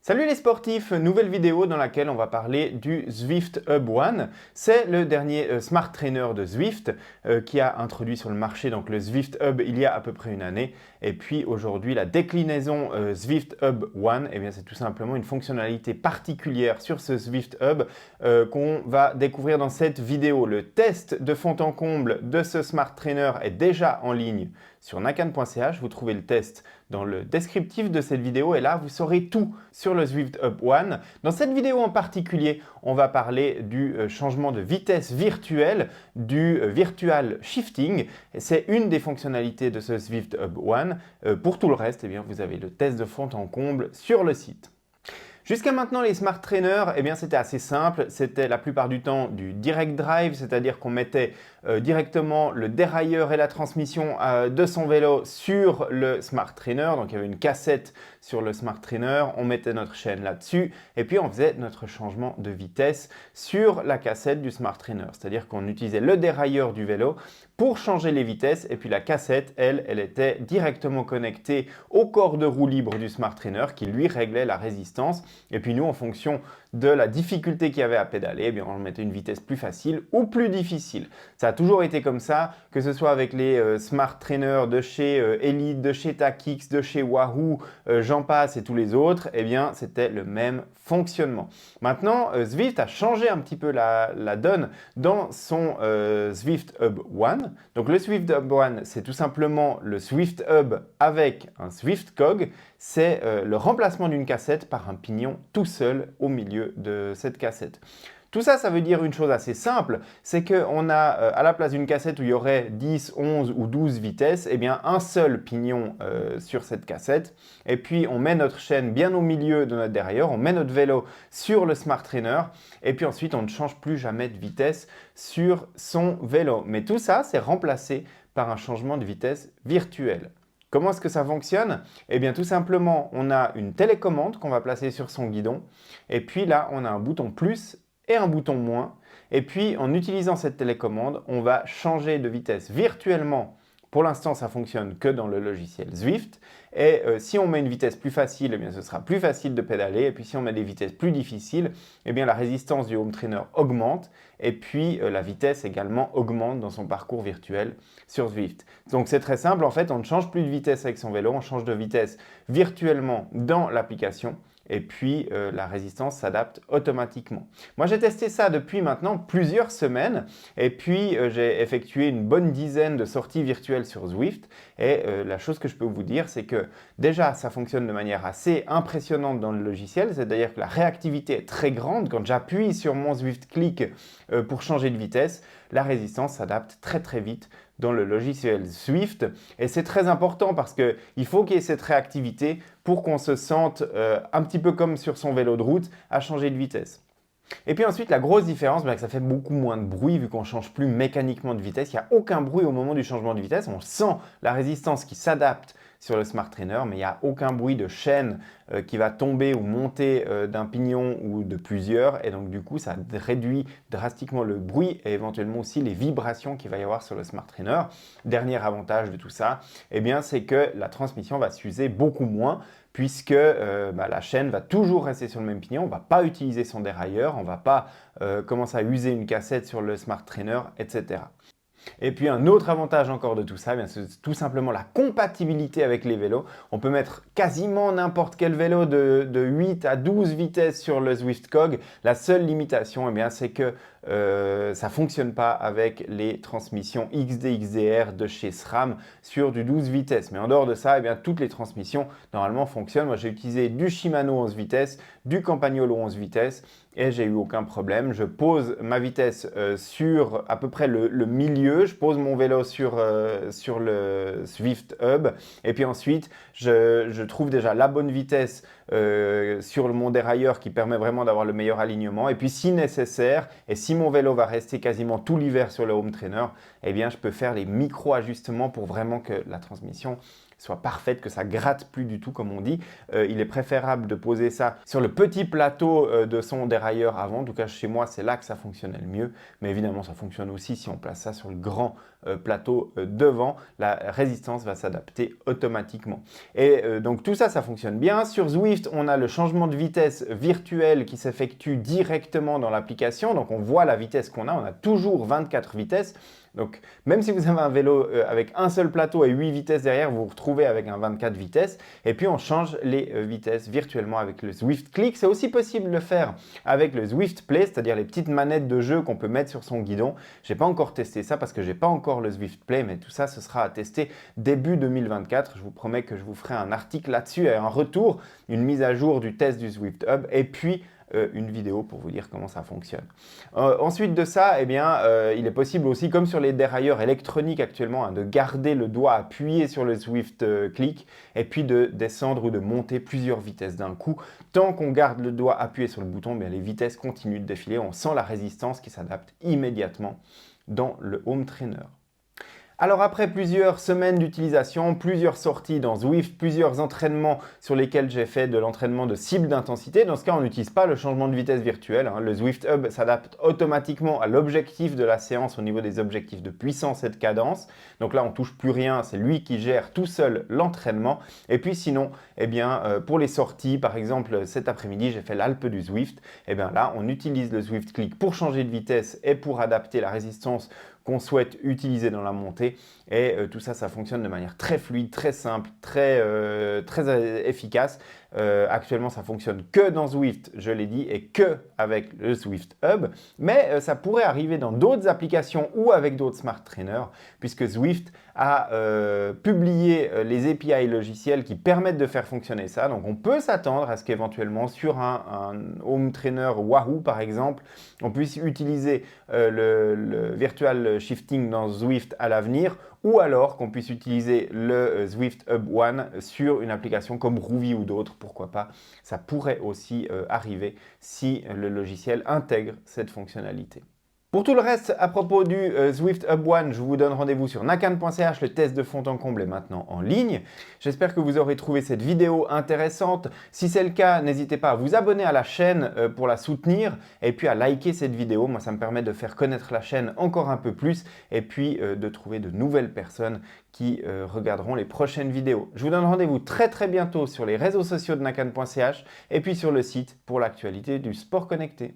Salut les sportifs, nouvelle vidéo dans laquelle on va parler du Zwift Hub One. C'est le dernier smart trainer de Zwift qui a introduit sur le marché donc le Zwift Hub il y a à peu près une année. Et puis aujourd'hui la déclinaison Zwift Hub One, eh bien c'est tout simplement une fonctionnalité particulière sur ce Zwift Hub qu'on va découvrir dans cette vidéo. Le test de fond en comble de ce smart trainer est déjà en ligne sur nakan.ch. Vous trouvez le test dans le descriptif de cette vidéo et là vous saurez tout sur le Zwift Hub One. Dans cette vidéo en particulier, on va parler du changement de vitesse virtuelle, du virtual shifting. C'est une des fonctionnalités de ce Zwift Hub One. Pour tout le reste, eh bien, vous avez le test de fond en comble sur le site. Jusqu'à maintenant, les smart trainers, eh bien, c'était assez simple. C'était la plupart du temps du direct drive, c'est-à-dire qu'on mettait directement le dérailleur et la transmission de son vélo sur le smart trainer. Donc, il y avait une cassette sur le smart trainer, on mettait notre chaîne là-dessus et puis on faisait notre changement de vitesse sur la cassette du smart trainer. C'est-à-dire qu'on utilisait le dérailleur du vélo pour changer les vitesses et puis la cassette, elle était directement connectée au corps de roue libre du smart trainer qui lui réglait la résistance. Et puis nous, en fonction de la difficulté qu'il y avait à pédaler, eh bien, on mettait une vitesse plus facile ou plus difficile. Ça a toujours été comme ça, que ce soit avec les smart trainers de chez Elite, de chez Takix, de chez Wahoo, j'en passe et tous les autres, eh bien, c'était le même fonctionnement. Maintenant, Zwift a changé un petit peu la donne dans son Zwift Hub One. Donc le Zwift Hub One, c'est tout simplement le Zwift Hub avec un Zwift Cog. C'est le remplacement d'une cassette par un pignon tout seul au milieu de cette cassette. Tout ça, ça veut dire une chose assez simple, c'est qu'on a à la place d'une cassette où il y aurait 10, 11 ou 12 vitesses, eh bien un seul pignon sur cette cassette. Et puis on met notre chaîne bien au milieu de notre dérailleur, on met notre vélo sur le smart trainer et puis ensuite on ne change plus jamais de vitesse sur son vélo. Mais tout ça, c'est remplacé par un changement de vitesse virtuel. Comment est-ce que ça fonctionne? Eh bien tout simplement, on a une télécommande qu'on va placer sur son guidon et puis là, on a un bouton plus et un bouton moins. Et puis en utilisant cette télécommande, on va changer de vitesse virtuellement. Pour l'instant, ça fonctionne que dans le logiciel Zwift. Et si on met une vitesse plus facile, eh bien, ce sera plus facile de pédaler. Et puis si on met des vitesses plus difficiles, eh bien, la résistance du home trainer augmente. Et puis la vitesse également augmente dans son parcours virtuel sur Zwift. Donc c'est très simple, en fait, on ne change plus de vitesse avec son vélo, on change de vitesse virtuellement dans l'application. Et puis la résistance s'adapte automatiquement. Moi j'ai testé ça depuis maintenant plusieurs semaines et puis j'ai effectué une bonne dizaine de sorties virtuelles sur Zwift et la chose que je peux vous dire c'est que déjà ça fonctionne de manière assez impressionnante dans le logiciel, c'est-à-dire que la réactivité est très grande. Quand j'appuie sur mon Zwift Click pour changer de vitesse, la résistance s'adapte très très vite dans le logiciel Zwift et c'est très important parce qu'il faut qu'il y ait cette réactivité pour qu'on se sente un petit peu comme sur son vélo de route à changer de vitesse. Et puis ensuite, la grosse différence, c'est que ça fait beaucoup moins de bruit vu qu'on ne change plus mécaniquement de vitesse. Il n'y a aucun bruit au moment du changement de vitesse. On sent la résistance qui s'adapte sur le smart trainer, mais il n'y a aucun bruit de chaîne qui va tomber ou monter d'un pignon ou de plusieurs. Et donc du coup, ça réduit drastiquement le bruit et éventuellement aussi les vibrations qu'il va y avoir sur le smart trainer. Dernier avantage de tout ça, eh bien, c'est que la transmission va s'user beaucoup moins puisque la chaîne va toujours rester sur le même pignon, on ne va pas utiliser son dérailleur, on ne va pas commencer à user une cassette sur le smart trainer, etc. Et puis un autre avantage encore de tout ça, c'est tout simplement la compatibilité avec les vélos. On peut mettre quasiment n'importe quel vélo de 8 à 12 vitesses sur le Zwift Cog. La seule limitation, c'est que ça ne fonctionne pas avec les transmissions XD, XDR de chez SRAM sur du 12 vitesses. Mais en dehors de ça, toutes les transmissions normalement fonctionnent. Moi, j'ai utilisé du Shimano 11 vitesses, du Campagnolo 11 vitesses et j'ai eu aucun problème. Je pose ma vitesse sur à peu près le milieu. Je pose mon vélo sur le Zwift Hub et puis ensuite, je trouve déjà la bonne vitesse sur mon dérailleur qui permet vraiment d'avoir le meilleur alignement. Et puis si nécessaire, et si mon vélo va rester quasiment tout l'hiver sur le home trainer, eh bien je peux faire les micro-ajustements pour vraiment que la transmission soit parfaite, que ça gratte plus du tout comme on dit. Il est préférable de poser ça sur le petit plateau de son dérailleur avant. En tout cas chez moi c'est là que ça fonctionnait le mieux, mais évidemment ça fonctionne aussi si on place ça sur le grand plateau devant. La résistance va s'adapter automatiquement. Et donc tout ça, ça fonctionne bien. Sur Zwift, on a le changement de vitesse virtuel qui s'effectue directement dans l'application. Donc on voit la vitesse qu'on a, on a toujours 24 vitesses. Donc, même si vous avez un vélo avec un seul plateau et 8 vitesses derrière, vous vous retrouvez avec un 24 vitesses. Et puis, on change les vitesses virtuellement avec le Zwift Click. C'est aussi possible de le faire avec le Zwift Play, c'est-à-dire les petites manettes de jeu qu'on peut mettre sur son guidon. Je n'ai pas encore testé ça parce que je n'ai pas encore le Zwift Play, mais tout ça, ce sera à tester début 2024. Je vous promets que je vous ferai un article là-dessus et un retour, une mise à jour du test du Zwift Hub et puis une vidéo pour vous dire comment ça fonctionne. Ensuite de ça, eh bien, il est possible aussi, comme sur les dérailleurs électroniques actuellement, hein, de garder le doigt appuyé sur le Zwift Click et puis de descendre ou de monter plusieurs vitesses d'un coup. Tant qu'on garde le doigt appuyé sur le bouton, eh bien, les vitesses continuent de défiler. On sent la résistance qui s'adapte immédiatement dans le home trainer. Alors après plusieurs semaines d'utilisation, plusieurs sorties dans Zwift, plusieurs entraînements sur lesquels j'ai fait de l'entraînement de cible d'intensité, dans ce cas on n'utilise pas le changement de vitesse virtuel. Le Zwift Hub s'adapte automatiquement à l'objectif de la séance au niveau des objectifs de puissance et de cadence. Donc là on ne touche plus rien, c'est lui qui gère tout seul l'entraînement. Et puis sinon, eh bien, pour les sorties, par exemple cet après-midi j'ai fait l'Alpe du Zwift, eh bien là on utilise le Zwift Click pour changer de vitesse et pour adapter la résistance qu'on souhaite utiliser dans la montée. Et tout ça, ça fonctionne de manière très fluide, très simple, très efficace. Actuellement, ça fonctionne que dans Zwift, je l'ai dit, et que avec le Zwift Hub. Mais ça pourrait arriver dans d'autres applications ou avec d'autres smart trainers, puisque Zwift a publié les API logiciels qui permettent de faire fonctionner ça. Donc, on peut s'attendre à ce qu'éventuellement, sur un home trainer Wahoo, par exemple, on puisse utiliser le virtual shifting dans Zwift à l'avenir, ou alors qu'on puisse utiliser le Zwift Hub One sur une application comme Rouvy ou d'autres, pourquoi pas. Ça pourrait aussi arriver si le logiciel intègre cette fonctionnalité. Pour tout le reste, à propos du Zwift Hub One, je vous donne rendez-vous sur nakan.ch. Le test de fond en comble est maintenant en ligne. J'espère que vous aurez trouvé cette vidéo intéressante. Si c'est le cas, n'hésitez pas à vous abonner à la chaîne pour la soutenir et puis à liker cette vidéo. Moi, ça me permet de faire connaître la chaîne encore un peu plus et puis de trouver de nouvelles personnes qui regarderont les prochaines vidéos. Je vous donne rendez-vous très bientôt sur les réseaux sociaux de nakan.ch et puis sur le site pour l'actualité du sport connecté.